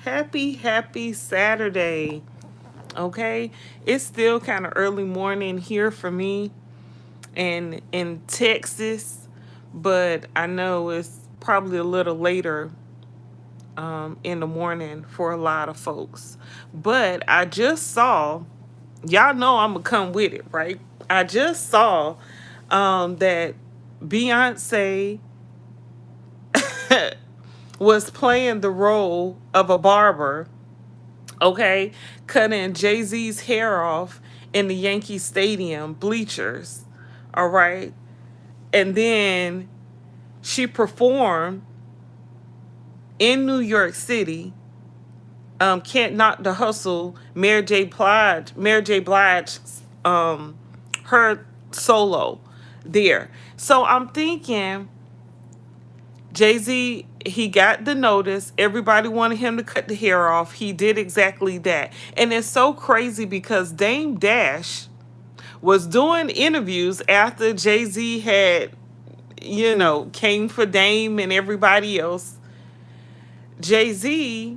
Happy Saturday. Okay, it's still kind of early morning here for me and in Texas, but I know it's probably a little later in the morning for a lot of folks. But I just saw, y'all know I'm gonna come with it, right? I just saw that Beyonce was playing the role of a barber, okay, cutting Jay Z's hair off in the Yankee Stadium bleachers, all right? And then she performed in New York City. Can't Knock the Hustle, Mary J Blige, her solo there. So I'm thinking Jay Z, he got the notice. Everybody wanted him to cut the hair off. He did exactly that. And it's so crazy because Dame Dash was doing interviews after Jay Z had, came for Dame and everybody else. Jay Z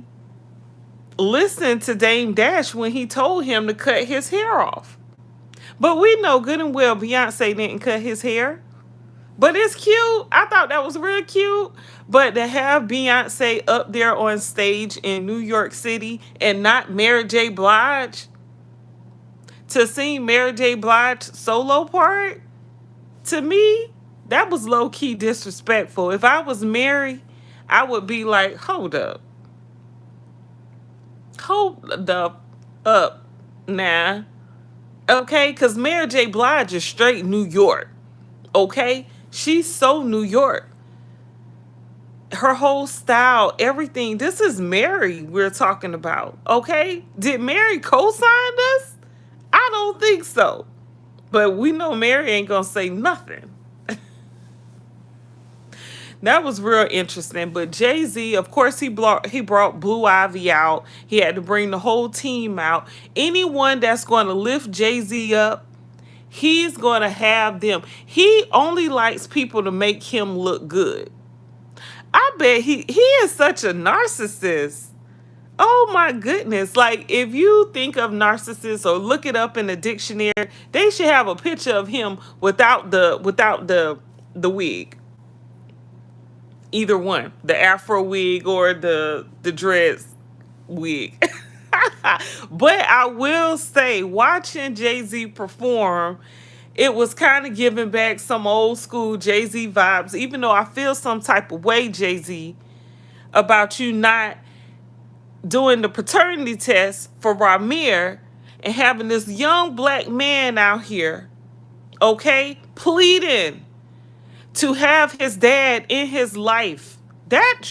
listened to Dame Dash when he told him to cut his hair off. But we know good and well Beyonce didn't cut his hair. But it's cute. I thought that was real cute. But to have Beyonce up there on stage in New York City and not Mary J. Blige, to sing Mary J. Blige's solo part, to me, that was low-key disrespectful. If I was Mary, I would be like, hold up. Hold the up now. Okay? Because Mary J. Blige is straight New York. Okay? She's so New York. Her whole style, everything. This is Mary we're talking about. Okay? Did Mary co-sign us? I don't think so. But we know Mary ain't gonna say nothing. That was real interesting. But Jay-Z, of course, he brought Blue Ivy out. He had to bring the whole team out. Anyone that's going to lift Jay-Z up, he's going to have them. He only likes people to make him look good. I bet he is such a narcissist. Oh my goodness. Like, if you think of narcissist or look it up in the dictionary, they should have a picture of him without the wig. Either one, the afro wig or the dreads wig. But I will say, watching Jay-Z perform, it was kind of giving back some old school Jay-Z vibes, even though I feel some type of way, Jay-Z, about you not doing the paternity test for Ramir and having this young black man out here, okay, pleading to have his dad in his life. That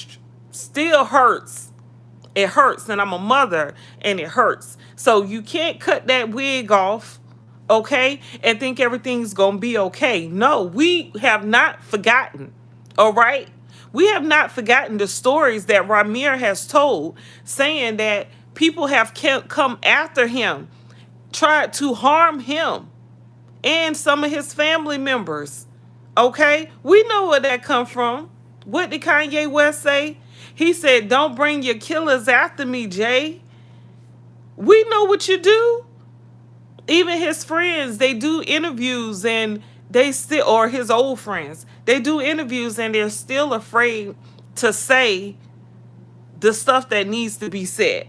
still hurts. It hurts, and I'm a mother, and it hurts. So you can't cut that wig off, okay, and think everything's going to be okay. No, we have not forgotten, all right? We have not forgotten the stories that Ramir has told, saying that people have come after him, tried to harm him and some of his family members. Okay? We know where that come from. What did Kanye West say? He said, don't bring your killers after me, Jay. We know what you do. Even his friends, they do interviews and they still, or his old friends, they do interviews and they're still afraid to say the stuff that needs to be said.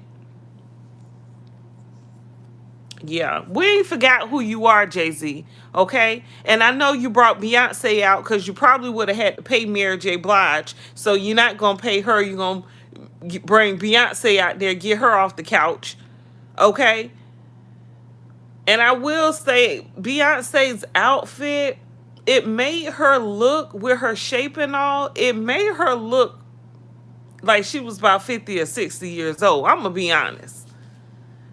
Yeah, we ain't forgot who you are, Jay-Z, okay? And I know you brought Beyonce out because you probably would have had to pay Mary J. Blige, so you're not going to pay her. You're going to bring Beyonce out there, get her off the couch, okay? And I will say, Beyonce's outfit, it made her look, with her shape and all, it made her look like she was about 50 or 60 years old. I'm going to be honest.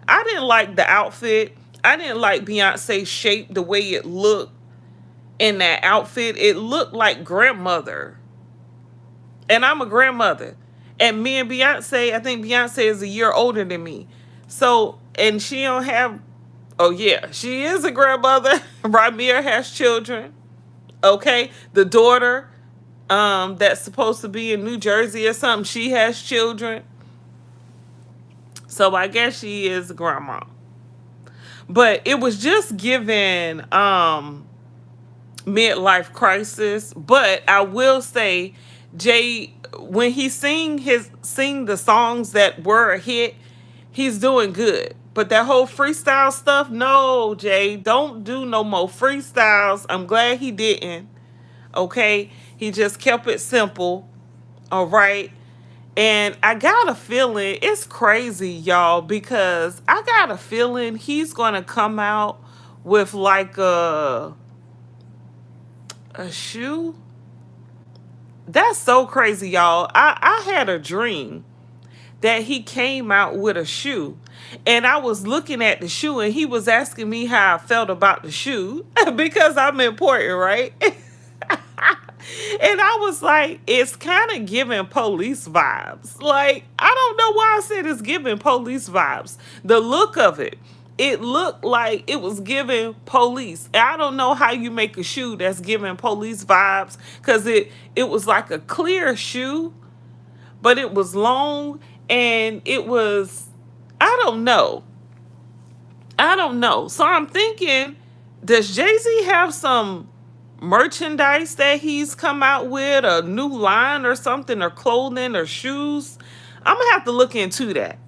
I didn't like the outfit. I didn't like Beyonce's shape, the way it looked in that outfit. It looked like grandmother. And I'm a grandmother. And me and Beyonce, I think Beyonce is a year older than me. So, and she don't have, oh yeah, she is a grandmother. Ramir has children. Okay? The daughter that's supposed to be in New Jersey or something, she has children. So I guess she is a grandma. But it was just given midlife crisis. But I will say, Jay, when he sing the songs that were a hit, he's doing good. But that whole freestyle stuff, no, Jay, don't do no more freestyles. I'm glad he didn't. Okay, he just kept it simple. All right. And I got a feeling it's crazy, y'all, because I got a feeling he's gonna come out with like a shoe. That's so crazy, y'all. I had a dream that he came out with a shoe. And I was looking at the shoe and he was asking me how I felt about the shoe because I'm important, right? And I was like, it's kind of giving police vibes. Like, I don't know why I said it's giving police vibes. The look of it, it looked like it was giving police. I don't know how you make a shoe that's giving police vibes because it was like a clear shoe, but it was long and it was, I don't know. I don't know. So I'm thinking, does Jay-Z have some merchandise that he's come out with, a new line or something, or clothing or shoes? I'm gonna have to look into that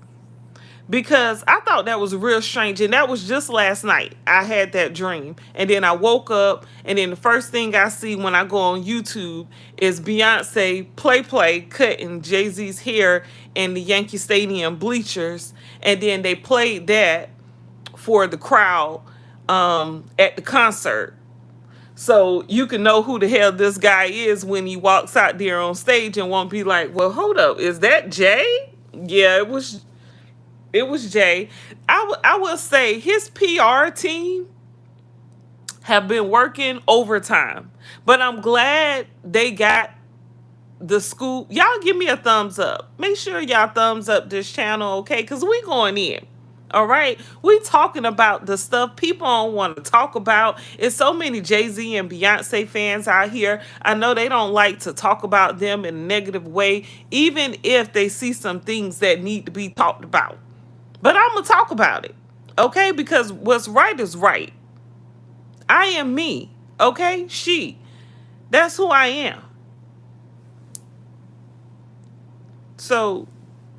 because I thought that was real strange. And that was just last night. I had that dream. And then I woke up and then the first thing I see when I go on YouTube is Beyonce play cutting Jay-Z's hair in the Yankee Stadium bleachers. And then they played that for the crowd at the concert. So you can know who the hell this guy is when he walks out there on stage and won't be like, well, hold up, is that Jay? Yeah, it was Jay. I will say his PR team have been working overtime. But I'm glad they got the scoop. Y'all give me a thumbs up. Make sure y'all thumbs up this channel, okay? Because we going in. All right, we talking about the stuff people don't want to talk about. It's so many Jay-Z and Beyonce fans out here. I know they don't like to talk about them in a negative way, even if they see some things that need to be talked about. But I'm gonna talk about it, okay? Because what's right is right. I am me, okay? That's who I am. So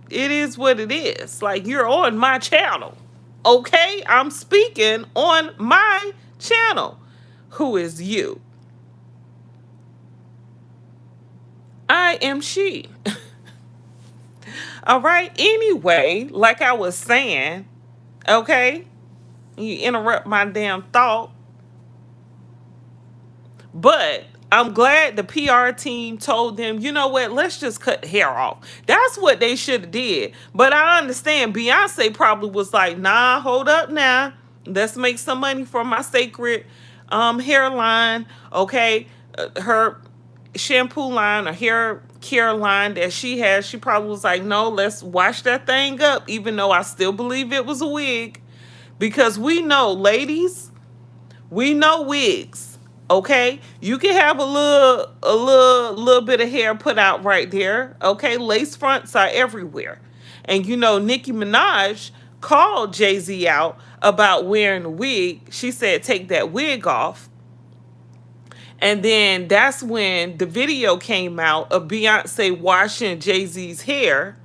it is what it is. Like, you're on my channel. Okay? I'm speaking on my channel. Who is you? I am she. All right? Anyway, like I was saying, okay? You interrupt my damn thought. But I'm glad the PR team told them, you know what, let's just cut the hair off. That's what they should have did. But I understand Beyonce probably was like, nah, hold up now. Let's make some money for my sacred hairline, okay? Her shampoo line or hair care line that she has, she probably was like, no, let's wash that thing up, even though I still believe it was a wig. Because we know, ladies, we know wigs. Okay, you can have a little bit of hair put out right there. Okay, lace fronts are everywhere, and you know Nicki Minaj called Jay-Z out about wearing a wig. She said, "Take that wig off." And then that's when the video came out of Beyonce washing Jay-Z's hair,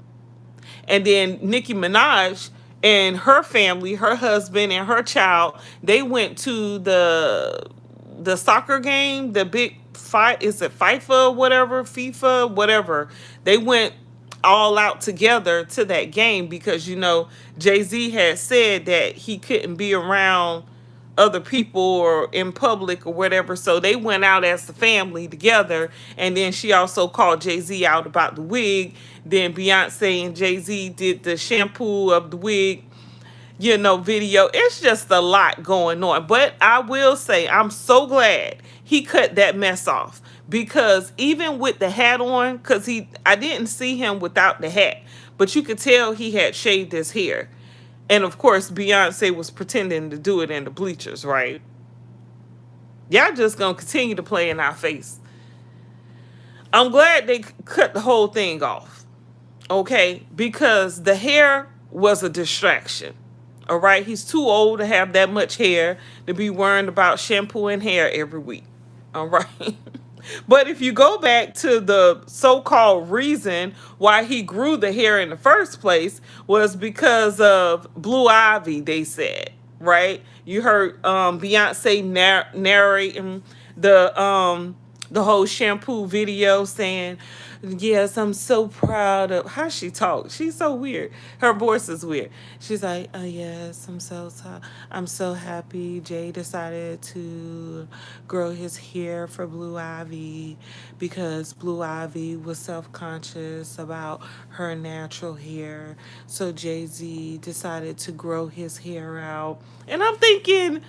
and then Nicki Minaj and her family, her husband and her child, they went to the soccer game, the big fight, is it FIFA, whatever, FIFA, whatever. They went all out together to that game because, you know, Jay-Z had said that he couldn't be around other people or in public or whatever. So they went out as the family together. And then she also called Jay-Z out about the wig. Then Beyonce and Jay-Z did the shampoo of the wig, you know, video. It's just a lot going on. But I will say, I'm so glad he cut that mess off. Because even with the hat on, because I didn't see him without the hat, but you could tell he had shaved his hair. And of course, Beyonce was pretending to do it in the bleachers, right? Y'all just gonna continue to play in our face. I'm glad they cut the whole thing off. Okay? Because the hair was a distraction. All right, he's too old to have that much hair to be worrying about shampoo and hair every week. All right. But if you go back to the so-called reason why he grew the hair in the first place was because of Blue Ivy, they said, right? You heard Beyonce narrating the whole shampoo video saying, yes, I'm so proud of how she talks. She's so weird. Her voice is weird. She's like, oh yes, I'm so happy Jay decided to grow his hair for Blue Ivy because Blue Ivy was self-conscious about her natural hair. So Jay-Z decided to grow his hair out. And I'm thinking,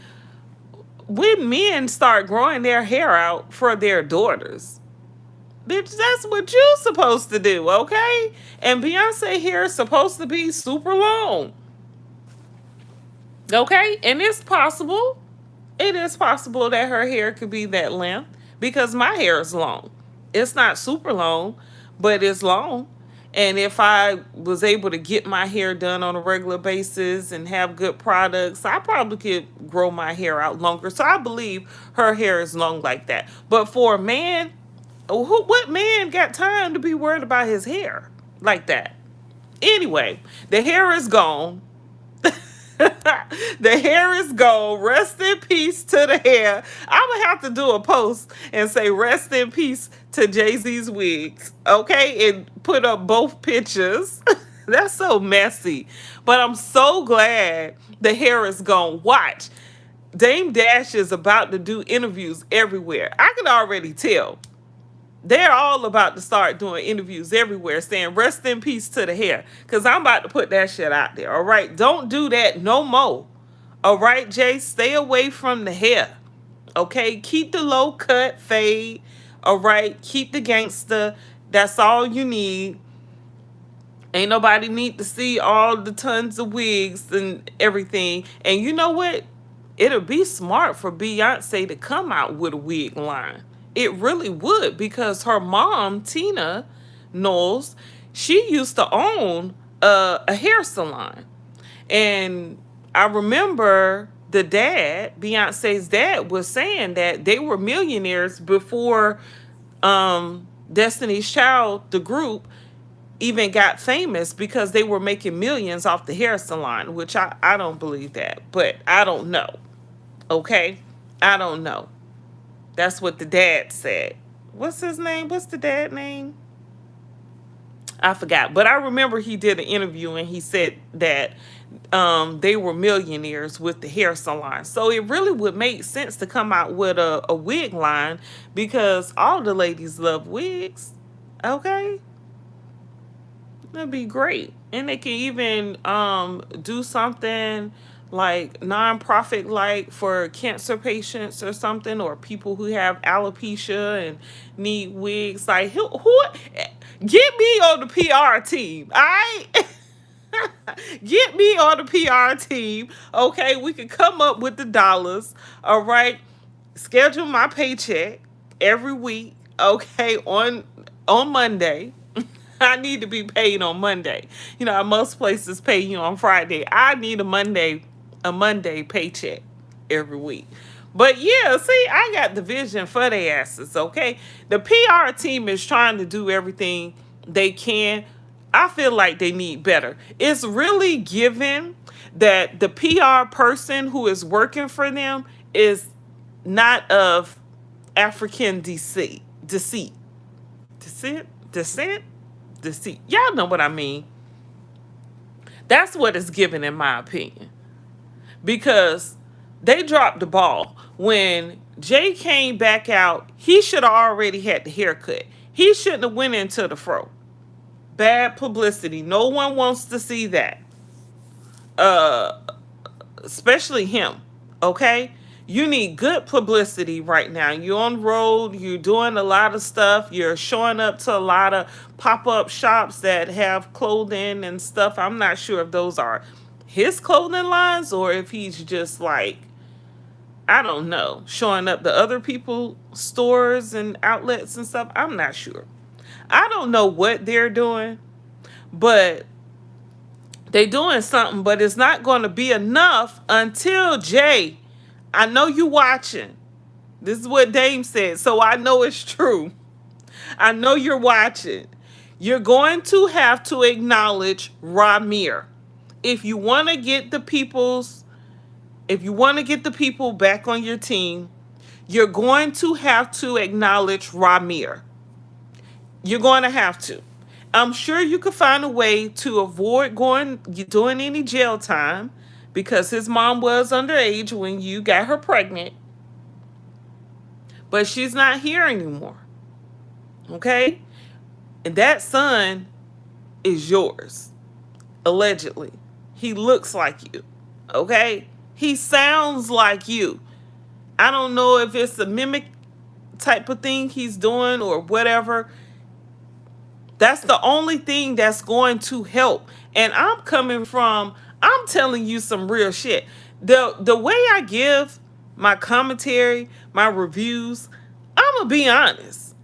when men start growing their hair out for their daughters, bitch, that's what you supposed to do, okay? And Beyonce hair is supposed to be super long. Okay? And it's possible. It is possible that her hair could be that length because my hair is long. It's not super long, but it's long. And if I was able to get my hair done on a regular basis and have good products, I probably could grow my hair out longer. So I believe her hair is long like that. But for a man, what man got time to be worried about his hair like that? Anyway, the hair is gone. The hair is gone. Rest in peace to the hair. I'm gonna have to do a post and say rest in peace to Jay-Z's wigs, okay? And put up both pictures. That's so messy. But I'm so glad the hair is gone. Watch. Dame Dash is about to do interviews everywhere. I can already tell. They're all about to start doing interviews everywhere saying rest in peace to the hair. Because I'm about to put that shit out there. All right. Don't do that no more. All right, Jay. Stay away from the hair. Okay. Keep the low cut fade. All right. Keep the gangster. That's all you need. Ain't nobody need to see all the tons of wigs and everything. And you know what? It'll be smart for Beyonce to come out with a wig line. It really would, because her mom, Tina Knowles, she used to own a hair salon. And I remember the dad, Beyonce's dad, was saying that they were millionaires before Destiny's Child, the group, even got famous because they were making millions off the hair salon, which I don't believe that. But I don't know. Okay? I don't know. That's what the dad said. What's his name? What's the dad name? I forgot. But I remember he did an interview and he said that they were millionaires with the hair salon. So it really would make sense to come out with a wig line because all the ladies love wigs. Okay? That'd be great. And they can even do something like non-profit, like for cancer patients or something, or people who have alopecia and need wigs. Like who get me on the PR team, all right? Get me on the PR team. Okay, we can come up with the dollars. All right, schedule my paycheck every week. Okay, on Monday. I need to be paid on Monday. You know, most places pay you on Friday. I need a Monday paycheck every week. But yeah, see, I got the vision for their asses, okay? The PR team is trying to do everything they can. I feel like they need better. It's really given that the PR person who is working for them is not of African descent. Y'all know what I mean. That's what it's given, in my opinion. Because they dropped the ball. When Jay came back out, he should have already had the haircut. He shouldn't have went into the fro. Bad publicity. No one wants to see that. Especially him. Okay? You need good publicity right now. You're on the road. You're doing a lot of stuff. You're showing up to a lot of pop-up shops that have clothing and stuff. I'm not sure if those are his clothing lines or if he's just like, I don't know, showing up to other people's stores and outlets and stuff. I'm not sure. I don't know what they're doing, but They doing something, but it's not going to be enough until Jay. I know you watching. This is what Dame said, so I know it's true. I know you're watching. You're going to have to acknowledge Ramir. If you want to get the people's if you want to get the people back on your team, you're going to have to acknowledge Ramir. You're going to have to. I'm sure you could find a way to avoid doing any jail time because his mom was underage when you got her pregnant. But she's not here anymore. Okay? And that son is yours. Allegedly. He looks like you. Okay? He sounds like you. I don't know if it's a mimic type of thing he's doing or whatever. That's the only thing that's going to help. And I'm telling you some real shit. The way I give my commentary, my reviews, I'm going to be honest.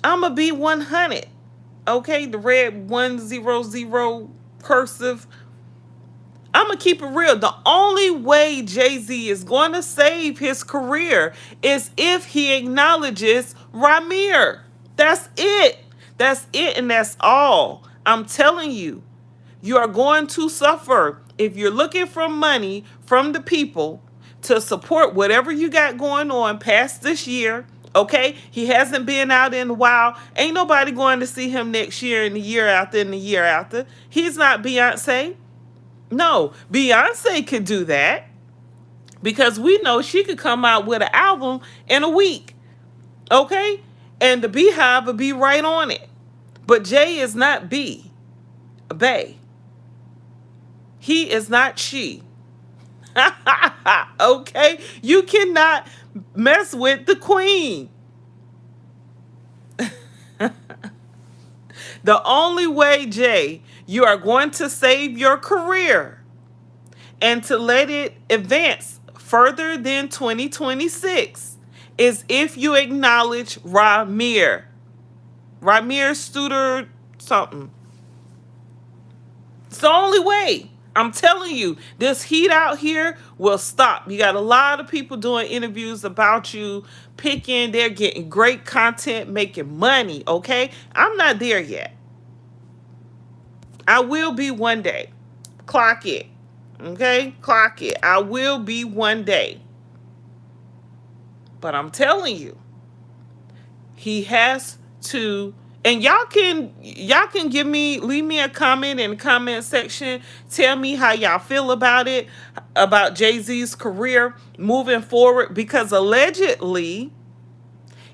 I'm going to be 100. Okay? The red 100 cursive. I'm going to keep it real. The only way Jay-Z is going to save his career is if he acknowledges Ramir. That's it. That's it, and that's all. I'm telling you, you are going to suffer if you're looking for money from the people to support whatever you got going on past this year. Okay? He hasn't been out in a while. Ain't nobody going to see him next year and the year after and the year after. He's not Beyonce. No, Beyonce could do that because we know she could come out with an album in a week. Okay? And the Beehive would be right on it. But Jay is not Bay. He is not she. Okay? You cannot mess with the queen. The only way, Jay, you are going to save your career and to let it advance further than 2026 is if you acknowledge Ramir. Ramir Studer something. It's the only way. I'm telling you, this heat out here will stop. You got a lot of people doing interviews about you, picking. They're getting great content, making money, okay? I'm not there yet. I will be one day. Clock it. Okay? Clock it. I will be one day. But I'm telling you, he has to, and y'all can leave me a comment in the comment section. Tell me how y'all feel about it, about Jay-Z's career moving forward, because allegedly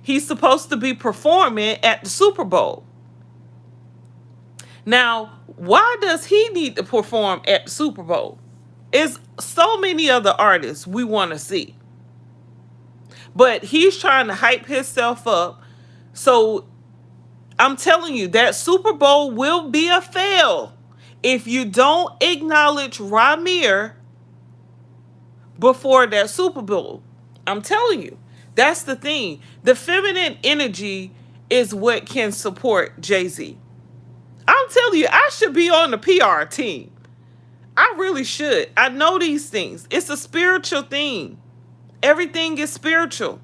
he's supposed to be performing at the Super Bowl. Now, why does he need to perform at the Super Bowl? It's so many other artists we want to see. But he's trying to hype himself up. So I'm telling you, that Super Bowl will be a fail if you don't acknowledge Ramir before that Super Bowl. I'm telling you, that's the thing. The feminine energy is what can support Jay-Z. I'm telling you, I should be on the PR team. I really should. I know these things. It's a spiritual thing. Everything is spiritual.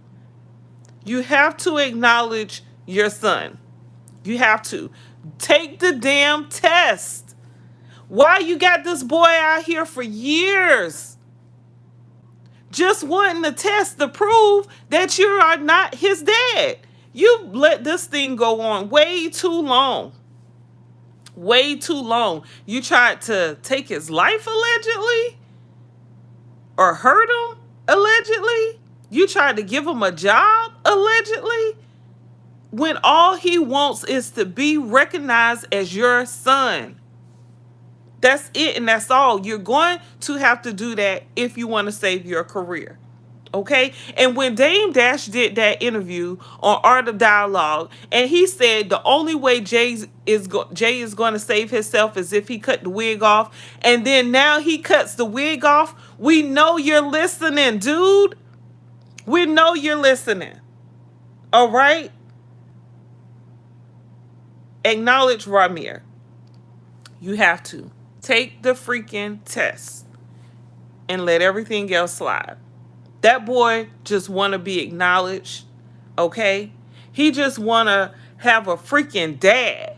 You have to acknowledge your son. You have to. Take the damn test. Why you got this boy out here for years just wanting the test to prove that you are not his dad? You let this thing go on way too long. Way too long. You tried to take his life allegedly? Or hurt him allegedly? You tried to give him a job allegedly? When all he wants is to be recognized as your son. That's it, and that's all. You're going to have to do that if you want to save your career. Okay? And when Dame Dash did that interview on Art of Dialogue, and he said the only way Jay is going to save himself is if he cut the wig off, and then now he cuts the wig off, we know you're listening, dude. We know you're listening. All right? Acknowledge Ramir. You have to. Take the freaking test and let everything else slide. That boy just want to be acknowledged, okay? He just want to have a freaking dad,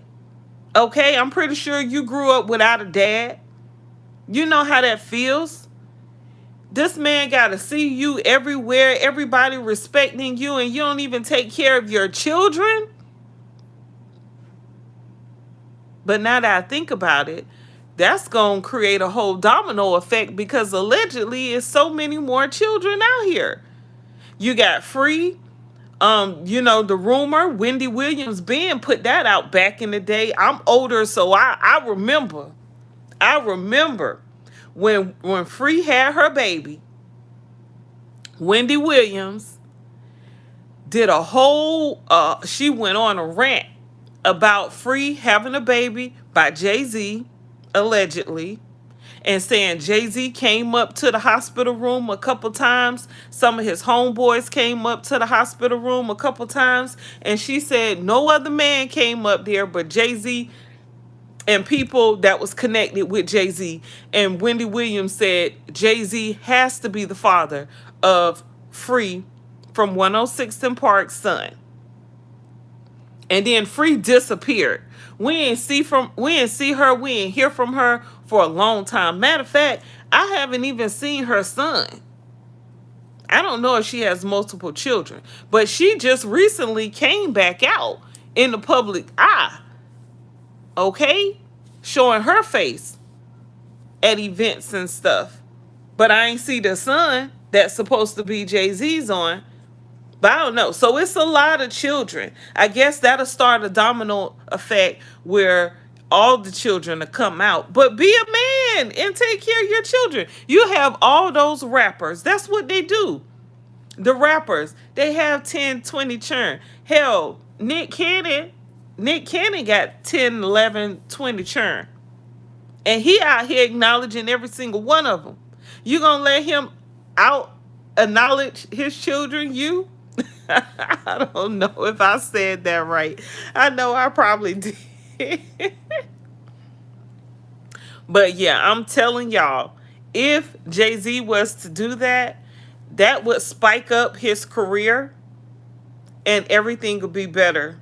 okay? I'm pretty sure you grew up without a dad. You know how that feels. This man got to see you everywhere, everybody respecting you, and you don't even take care of your children. But now that I think about it, that's going to create a whole domino effect because allegedly it's so many more children out here. You got Free, the rumor, Wendy Williams Ben put that out back in the day. I'm older, so I remember. I remember when Free had her baby, Wendy Williams did a whole she went on a rant about Free having a baby by Jay-Z, allegedly, and saying Jay-Z came up to the hospital room a couple times. Some of his homeboys came up to the hospital room a couple times, and she said no other man came up there but Jay-Z and people that was connected with Jay-Z. And Wendy Williams said Jay-Z has to be the father of Free from 106th and Park's son. And then Free disappeared. We ain't see her, we ain't hear from her for a long time. Matter of fact, I haven't even seen her son. I don't know if she has multiple children, but she just recently came back out in the public eye. Okay? Showing her face at events and stuff. But I ain't see the son that's supposed to be Jay-Z's on. But I don't know. So it's a lot of children. I guess that'll start a domino effect where all the children will come out. But be a man and take care of your children. You have all those rappers. That's what they do. The rappers, they have 10, 20 churn. Hell, Nick Cannon got 10, 11, 20 churn. And he out here acknowledging every single one of them. You gonna let him out acknowledge his children, you? I don't know if I said that right. I know I probably did. But yeah, I'm telling y'all, if Jay-Z was to do that, that would spike up his career and everything would be better.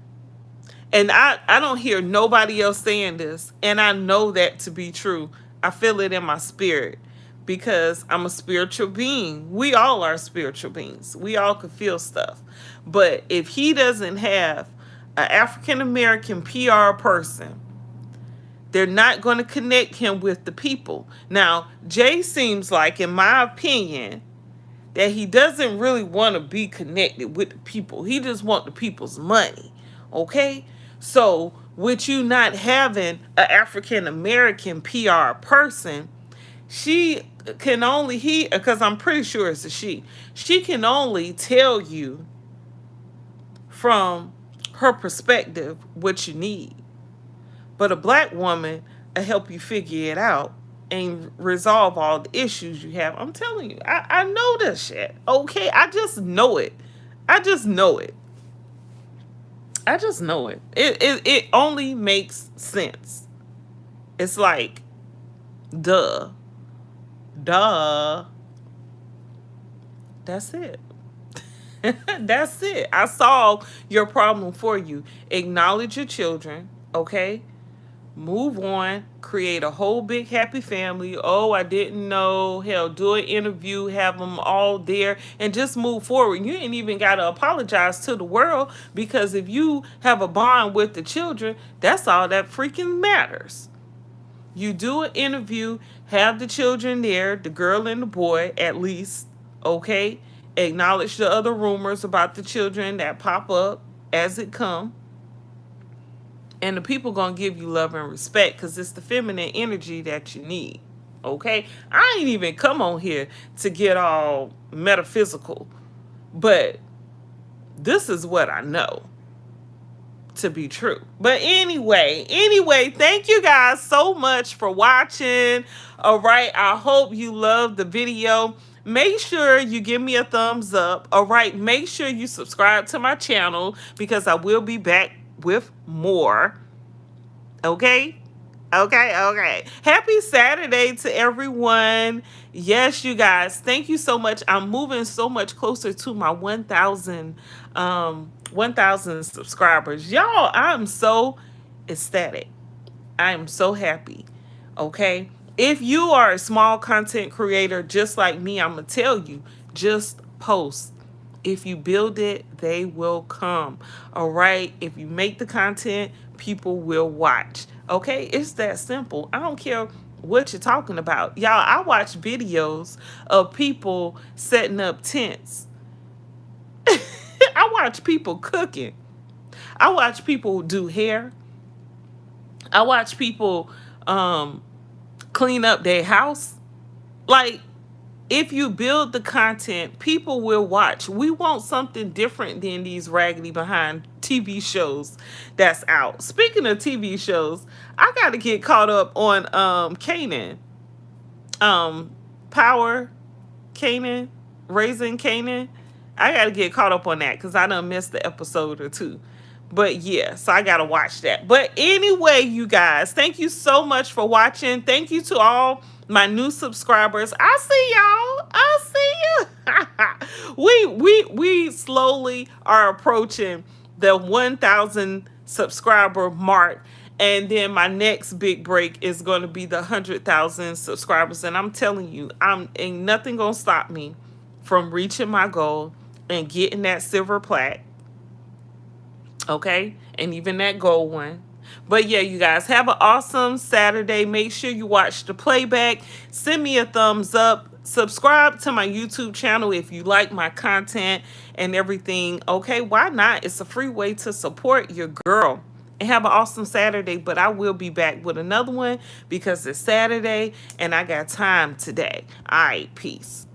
And I don't hear nobody else saying this. And I know that to be true. I feel it in my spirit because I'm a spiritual being. We all are spiritual beings. We all could feel stuff. But if he doesn't have an African-American PR person, they're not going to connect him with the people. Now, Jay seems like, in my opinion, that he doesn't really want to be connected with the people. He just wants the people's money. Okay? So, with you not having an African-American PR person, because I'm pretty sure it's a she can only tell you from her perspective what you need. But a black woman will help you figure it out and resolve all the issues you have. I'm telling you, I know this shit. Okay? I just know it. I just know it. It only makes sense. It's like, duh. That's it. That's it. I solved your problem for you. Acknowledge your children, okay? Move on. Create a whole big happy family. Oh, I didn't know. Hell, do an interview. Have them all there. And just move forward. You ain't even got to apologize to the world. Because if you have a bond with the children, that's all that freaking matters. You do an interview. Have the children there. The girl and the boy, at least. Okay? Acknowledge the other rumors about the children that pop up as it come. And the people going to give you love and respect because it's the feminine energy that you need. Okay? I ain't even come on here to get all metaphysical. But this is what I know to be true. But anyway, thank you guys so much for watching. All right? I hope you loved the video. Make sure you give me a thumbs up. All right? Make sure you subscribe to my channel because I will be back with more. Okay? Okay, okay. Happy Saturday to everyone. Yes, you guys. Thank you so much. I'm moving so much closer to my 1,000 subscribers. Y'all, I'm so ecstatic. I am so happy. Okay? If you are a small content creator just like me, I'm going to tell you, just post. If you build it, they will come. All right? If you make the content, people will watch. Okay? It's that simple. I don't care what you're talking about. Y'all, I watch videos of people setting up tents. I watch people cooking. I watch people do hair. I watch people clean up their house. Like, if you build the content, people will watch. We want something different than these raggedy behind TV shows that's out. Speaking of TV shows, I got to get caught up on Canaan. Power Canaan, Raising Canaan. I got to get caught up on that because I done missed the episode or two. But yeah, so I gotta watch that. But anyway, you guys, thank you so much for watching. Thank you to all my new subscribers. I see y'all. I see you. We slowly are approaching the 1,000 subscriber mark. And then my next big break is going to be the 100,000 subscribers. And I'm telling you, ain't nothing gonna stop me from reaching my goal and getting that silver plaque. Okay, and even that gold one. But yeah, you guys have an awesome Saturday. Make sure you watch the playback. Send me a thumbs up. Subscribe to my YouTube channel if you like my content and everything. Okay, why not? It's a free way to support your girl. And have an awesome Saturday. But I will be back with another one because it's Saturday and I got time today. All right, peace.